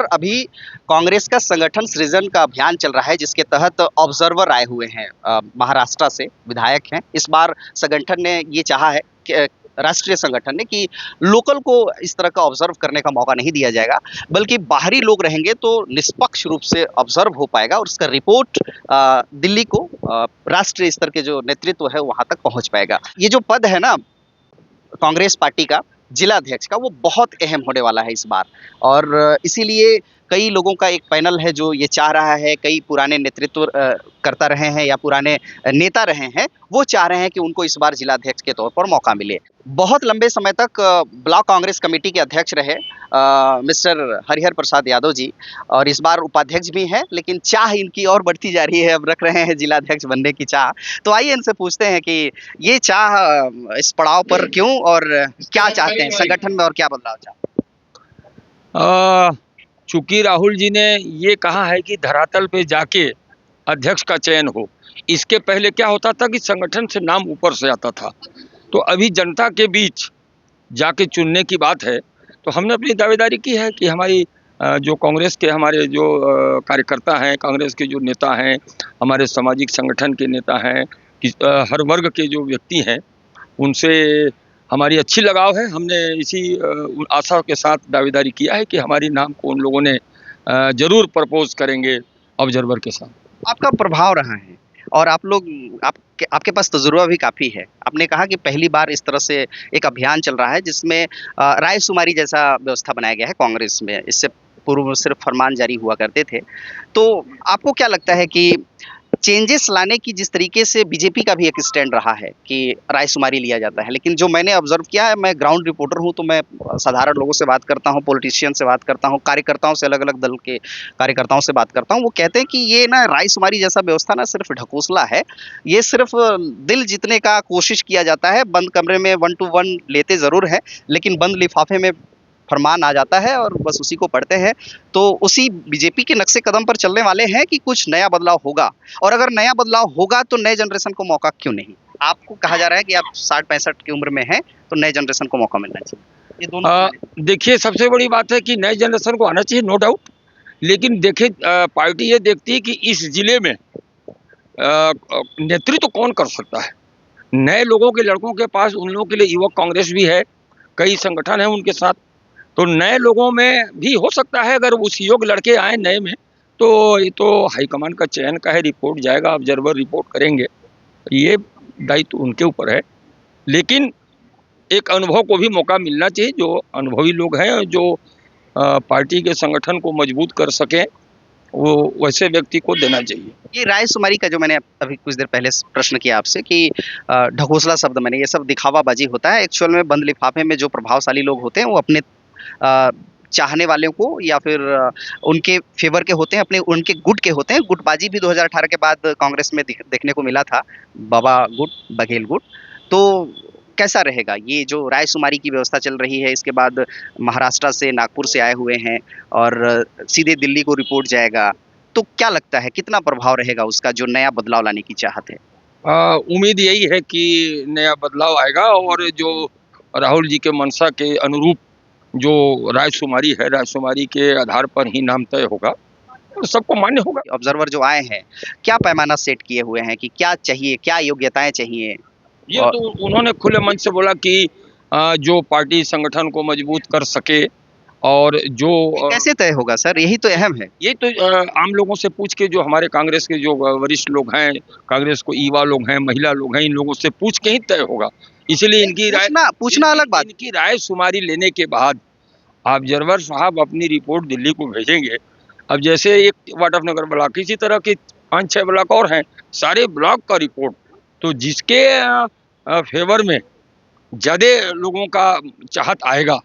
अभी कांग्रेस का संगठन सृजन का अभियान चल रहा है, जिसके तहत ऑब्जर्वर आए हुए हैं महाराष्ट्र से, विधायक हैं। इस बार संगठन ने ये चाहा है कि राष्ट्रीय संगठन ने कि लोकल को इस तरह का ऑब्जर्व करने का मौका नहीं दिया जाएगा, बल्कि बाहरी लोग रहेंगे तो निष्पक्ष रूप से ऑब्जर्व हो पाएगा और उसका रिपोर्ट दिल्ली को राष्ट्रीय स्तर के जो नेतृत्व है वहां तक पहुंच पाएगा। ये जो पद है ना कांग्रेस पार्टी का जिला अध्यक्ष का, वो बहुत अहम होने वाला है इस बार। और इसीलिए कई लोगों का एक पैनल है जो ये चाह रहा है, कई पुराने नेतृत्व करता रहे हैं या पुराने नेता रहे हैं, वो चाह रहे हैं कि उनको इस बार जिला अध्यक्ष के तौर पर मौका मिले। बहुत लंबे समय तक ब्लॉक कांग्रेस कमेटी के अध्यक्ष रहे मिस्टर हरिहर प्रसाद यादव जी, और इस बार उपाध्यक्ष भी हैं, लेकिन चाह इनकी और बढ़ती जा रही है, अब रख रहे हैं जिला अध्यक्ष बनने की चाह। तो आइए इनसे पूछते हैं कि ये चाह इस पड़ाव पर क्यों और क्या चाहते हैं संगठन में और क्या बदलाव चाहते हैं? चूंकि राहुल जी ने ये कहा है कि धरातल पे जाके अध्यक्ष का चयन हो, इसके पहले क्या होता था कि संगठन से नाम ऊपर से आता था, तो अभी जनता के बीच जाके चुनने की बात है। तो हमने अपनी दावेदारी की है कि हमारी जो कांग्रेस के हमारे जो कार्यकर्ता हैं, कांग्रेस के जो नेता हैं, हमारे सामाजिक संगठन के नेता हैं, हर वर्ग के जो व्यक्ति हैं, उनसे हमारी अच्छी लगाव है। हमने इसी आशा के साथ दावेदारी किया है कि हमारी नाम को उन लोगों ने जरूर प्रपोज करेंगे ऑब्जर्वर के साथ। आपका प्रभाव रहा है और आप लोग आपके पास तजुर्बा भी काफ़ी है। आपने कहा कि पहली बार इस तरह से एक अभियान चल रहा है जिसमें रायशुमारी जैसा व्यवस्था बनाया गया है कांग्रेस में। इससे पूर्व सिर्फ फरमान जारी हुआ करते थे। तो आपको क्या लगता है कि चेंजेस लाने की जिस तरीके से बीजेपी का भी एक स्टैंड रहा है कि रायशुमारी लिया जाता है, लेकिन जो मैंने ऑब्जर्व किया है, मैं ग्राउंड रिपोर्टर हूं, तो मैं साधारण लोगों से बात करता हूं, पॉलिटिशियन से बात करता हूं, कार्यकर्ताओं से, अलग अलग दल के कार्यकर्ताओं से बात करता हूं, वो कहते हैं कि ये ना रायशुमारी जैसा व्यवस्था ना सिर्फ ढकोसला है। ये सिर्फ दिल जीतने का कोशिश किया जाता है, बंद कमरे में 1 to 1 लेते जरूर है, लेकिन बंद लिफाफे में फरमान आ जाता है और बस उसी को पढ़ते हैं। तो उसी बीजेपी के नक्शे कदम पर चलने वाले हैं कि कुछ नया बदलाव होगा, और अगर नया बदलाव होगा तो नए जनरेशन को मौका क्यों नहीं? आपको कहा जा रहा है कि आप 60-65 की उम्र में हैं, तो नए जनरेशन को मौका मिलना चाहिए। ये दोनों देखिए, सबसे बड़ी बात है कि नए जनरेशन को आना चाहिए, नो डाउट। लेकिन देखिए, पार्टी ये देखती है कि इस जिले में नेतृत्व कौन कर सकता है। नए लोगों के, लड़कों के पास, उन लोगों के लिए युवक कांग्रेस भी है, कई संगठन है उनके साथ। तो नए लोगों में भी हो सकता है, अगर उस योग्य लड़के आए नए में, तो ये तो हाईकमान का चयन का है, रिपोर्ट जाएगा, ऑब्जर्वर रिपोर्ट करेंगे, ये दायित्व उनके ऊपर है। लेकिन एक अनुभव को भी मौका मिलना चाहिए, जो अनुभवी लोग हैं, जो पार्टी के संगठन को मजबूत कर सकें, वो वैसे व्यक्ति को देना चाहिए। ये रायशुमारी का जो मैंने अभी कुछ देर पहले प्रश्न किया आपसे कि ढकोसला शब्द, मैंने, ये सब दिखावाबाजी होता है। एक्चुअल में बंद लिफाफे में जो प्रभावशाली लोग होते हैं वो अपने चाहने वालों को या फिर उनके फेवर के होते हैं, अपने उनके गुट के होते हैं। गुटबाजी भी 2018 के बाद कांग्रेस में देखने को मिला था, बाबा गुट, बघेल गुट। तो कैसा रहेगा ये जो रायशुमारी की व्यवस्था चल रही है? इसके बाद महाराष्ट्र से, नागपुर से आए हुए हैं और सीधे दिल्ली को रिपोर्ट जाएगा, तो क्या लगता है कितना प्रभाव रहेगा उसका, जो नया बदलाव लाने की चाहत है? उम्मीद यही है कि नया बदलाव आएगा और जो राहुल जी के मंशा के अनुरूप जो रायशुमारी है, रायशुमारी के आधार पर ही नाम तय होगा और सबको मान्य होगा। ऑब्जर्वर जो आए हैं, क्या पैमाना सेट किए हुए हैं कि क्या चाहिए, क्या योग्यताएं चाहिए? ये तो उन्होंने खुले मन से बोला कि जो पार्टी संगठन को मजबूत कर सके, और जो कैसे तय होगा सर, यही तो अहम है। ये तो आम लोगों से पूछ के, जो हमारे कांग्रेस के जो वरिष्ठ लोग हैं, कांग्रेस को युवा लोग हैं, महिला लोग हैं, इन लोगों से पूछ के ही तय होगा। इसलिए इनकी राय पूछना अलग बात, इनकी राय शुमारी लेने के बाद ऑब्जर्वर साहब अपनी रिपोर्ट दिल्ली को भेजेंगे। अब जैसे एक वाटफनगर ब्लॉक, इसी तरह के 5-6 ब्लॉक और हैं, सारे ब्लॉक का रिपोर्ट, तो जिसके फेवर में ज्यादा लोगों का चाहत आएगा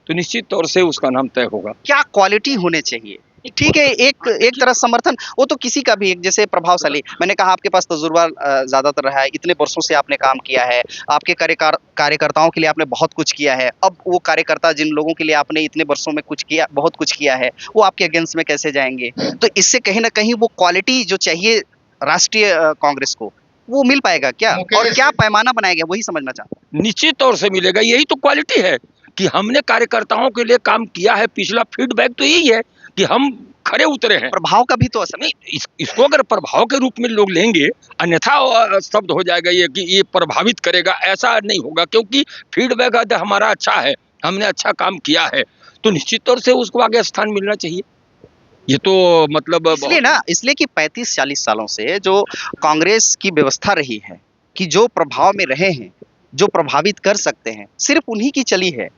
तो निश्चित तौर से उसका नाम तय होगा। क्या क्वालिटी होने चाहिए? ठीक है, एक तरह समर्थन, वो तो किसी का भी, एक जैसे प्रभावशाली, मैंने कहा आपके पास तजुर्बा ज्यादातर रहा है, इतने वर्षों से आपने काम किया है, आपके कार्यकर्ताओं के लिए आपने बहुत कुछ किया है। अब वो कार्यकर्ता जिन लोगों के लिए आपने इतने वर्षों में कुछ किया, बहुत कुछ किया है, वो आपके अगेंस्ट में कैसे जाएंगे? तो इससे कहीं ना कहीं वो क्वालिटी जो चाहिए राष्ट्रीय कांग्रेस को, वो मिल पाएगा क्या? और क्या पैमाना बनाया गया, वही समझना चाहता हूं। निश्चित तौर से मिलेगा, यही तो क्वालिटी है कि हमने कार्यकर्ताओं के लिए काम किया है। पिछला फीडबैक तो यही है कि हम खरे उतरे हैं। प्रभाव का भी तो असर नहीं, इसको अगर प्रभाव के रूप में लोग लेंगे, अन्यथा शब्द हो जाएगा ये कि ये प्रभावित करेगा, ऐसा नहीं होगा, क्योंकि फीडबैक अगर हमारा अच्छा है, हमने अच्छा काम किया है, तो निश्चित तौर से उसको आगे स्थान मिलना चाहिए। ये तो मतलब इसलिए कि 35-40 सालों से जो कांग्रेस की व्यवस्था रही है कि जो प्रभाव में रहे हैं, जो प्रभावित कर सकते हैं, सिर्फ उन्हीं की चली है।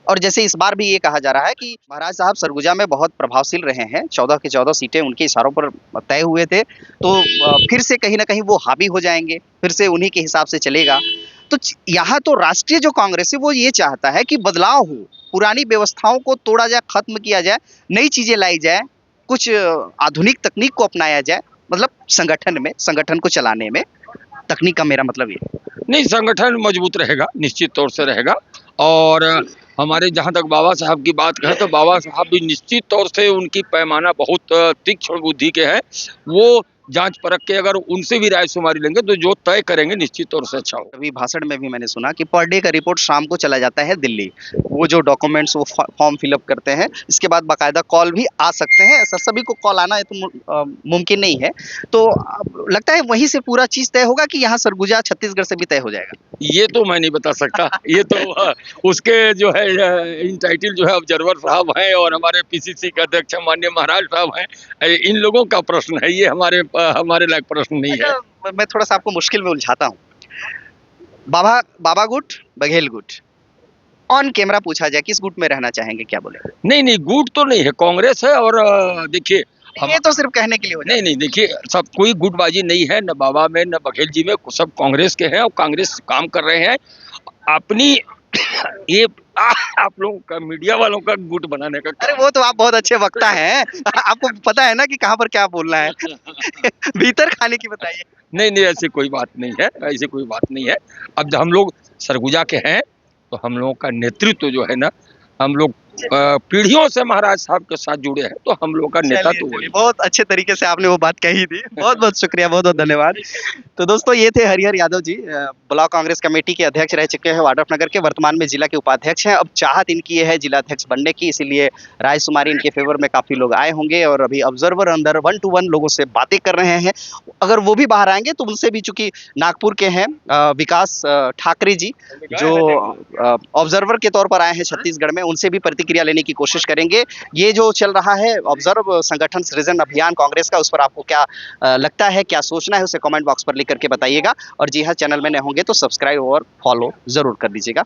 और जैसे इस बार भी ये कहा जा रहा है कि महाराज साहब सरगुजा में बहुत प्रभावशील रहे हैं, 14 की 14 सीटें उनके इशारों पर तय हुए थे, तो फिर से कहीं ना कहीं वो हावी हो जाएंगे, फिर से उन्हीं के हिसाब से चलेगा। तो यहाँ तो राष्ट्रीय जो कांग्रेस है वो ये चाहता है कि बदलाव हो, पुरानी व्यवस्थाओं को तोड़ा जाए, खत्म किया जाए, नई चीजें लाई जाए, कुछ आधुनिक तकनीक को अपनाया जाए, मतलब संगठन को चलाने में तकनीक का मेरा मतलब ये। नहीं, संगठन मजबूत रहेगा, निश्चित तौर से रहेगा। और हमारे जहाँ तक बाबा साहब की बात करें तो बाबा साहब भी निश्चित तौर से उनकी पैमाना बहुत तीक्ष्ण बुद्धि के है। वो जांच परख के अगर उनसे भी राय शुमारी लेंगे तो जो तय करेंगे निश्चित तौर से अच्छा होगा। अभी भाषण में भी मैंने सुना कि पर डे का रिपोर्ट शाम को चला जाता है दिल्ली, वो जो डॉक्यूमेंट्स वो फॉर्म फिलअप करते हैं, इसके बाद बाकायदा कॉल भी आ सकते हैं। ऐसा सभी को कॉल आना है तो मुमकिन नहीं है। तो लगता है वहीं से पूरा चीज तय होगा कि यहाँ सरगुजा छत्तीसगढ़ से भी तय हो जाएगा। ये तो मैं नहीं बता सकता। ये तो उसके जो है इन टाइटल जो है ऑब्जर्वर साहब हैं और हमारे पीसीसी के अध्यक्ष माननीय महाराज साहब हैं, इन लोगों का प्रश्न है, ये हमारे लायक प्रश्न नहीं है। मैं थोड़ा सा आपको मुश्किल में उलझाता हूँ। बाबा गुट, बघेल गुट, ऑन कैमरा पूछा जाए किस गुट में रहना चाहेंगे, क्या बोले? नहीं, गुट तो नहीं है, कांग्रेस है। और देखिए ये तो सिर्फ कहने के लिए हो जाता है। नहीं, देखिए सब कोई गुटबाजी नहीं है, न बाबा में न बघेल जी में, सब कांग्रेस के हैं और कांग्रेस काम कर रहे हैं अपनी। ये आप लोगों का, मीडिया वालों का गुट बनाने का। अरे वो तो आप बहुत अच्छे वक्ता हैं, आपको पता है ना कि कहाँ पर क्या बोलना है। भीतर खाने की बताइए। नहीं, ऐसी कोई बात नहीं है, ऐसी कोई बात नहीं है। अब जब हम लोग सरगुजा के हैं तो हम लोगों का नेतृत्व जो है ना, हम लोग पीढ़ियों से महाराज साहब के साथ जुड़े हैं, तो हम लोग का नेता तो वही। बहुत अच्छे तरीके से आपने वो बात कही थी, बहुत बहुत शुक्रिया, बहुत बहुत धन्यवाद। तो दोस्तों ये थे हरिहर यादव जी, ब्लॉक कांग्रेस कमेटी के अध्यक्ष रह चुके हैं वाड्रफनगर के, वर्तमान में जिला के उपाध्यक्ष हैं। अब चाहत इनकी ये है जिला अध्यक्ष बनने की, इसीलिए राय शुमारी इनके फेवर में काफी लोग आए होंगे और अभी ऑब्जर्वर अंदर 1 to 1 लोगों से बातें कर रहे हैं। अगर वो भी बाहर आएंगे तो उनसे भी, चूंकि नागपुर के हैं विकास ठाकरे जी जो ऑब्जर्वर के तौर पर आए हैं छत्तीसगढ़ में, उनसे भी प्रतिक्रिया लेने की कोशिश करेंगे। ये जो चल रहा है ऑब्जर्व संगठन सृजन अभियान कांग्रेस का, उस पर आपको क्या लगता है, क्या सोचना है, उसे कमेंट बॉक्स पर लिख करके बताइएगा। और जी हाँ, चैनल में नए होंगे तो सब्सक्राइब और फॉलो जरूर कर दीजिएगा।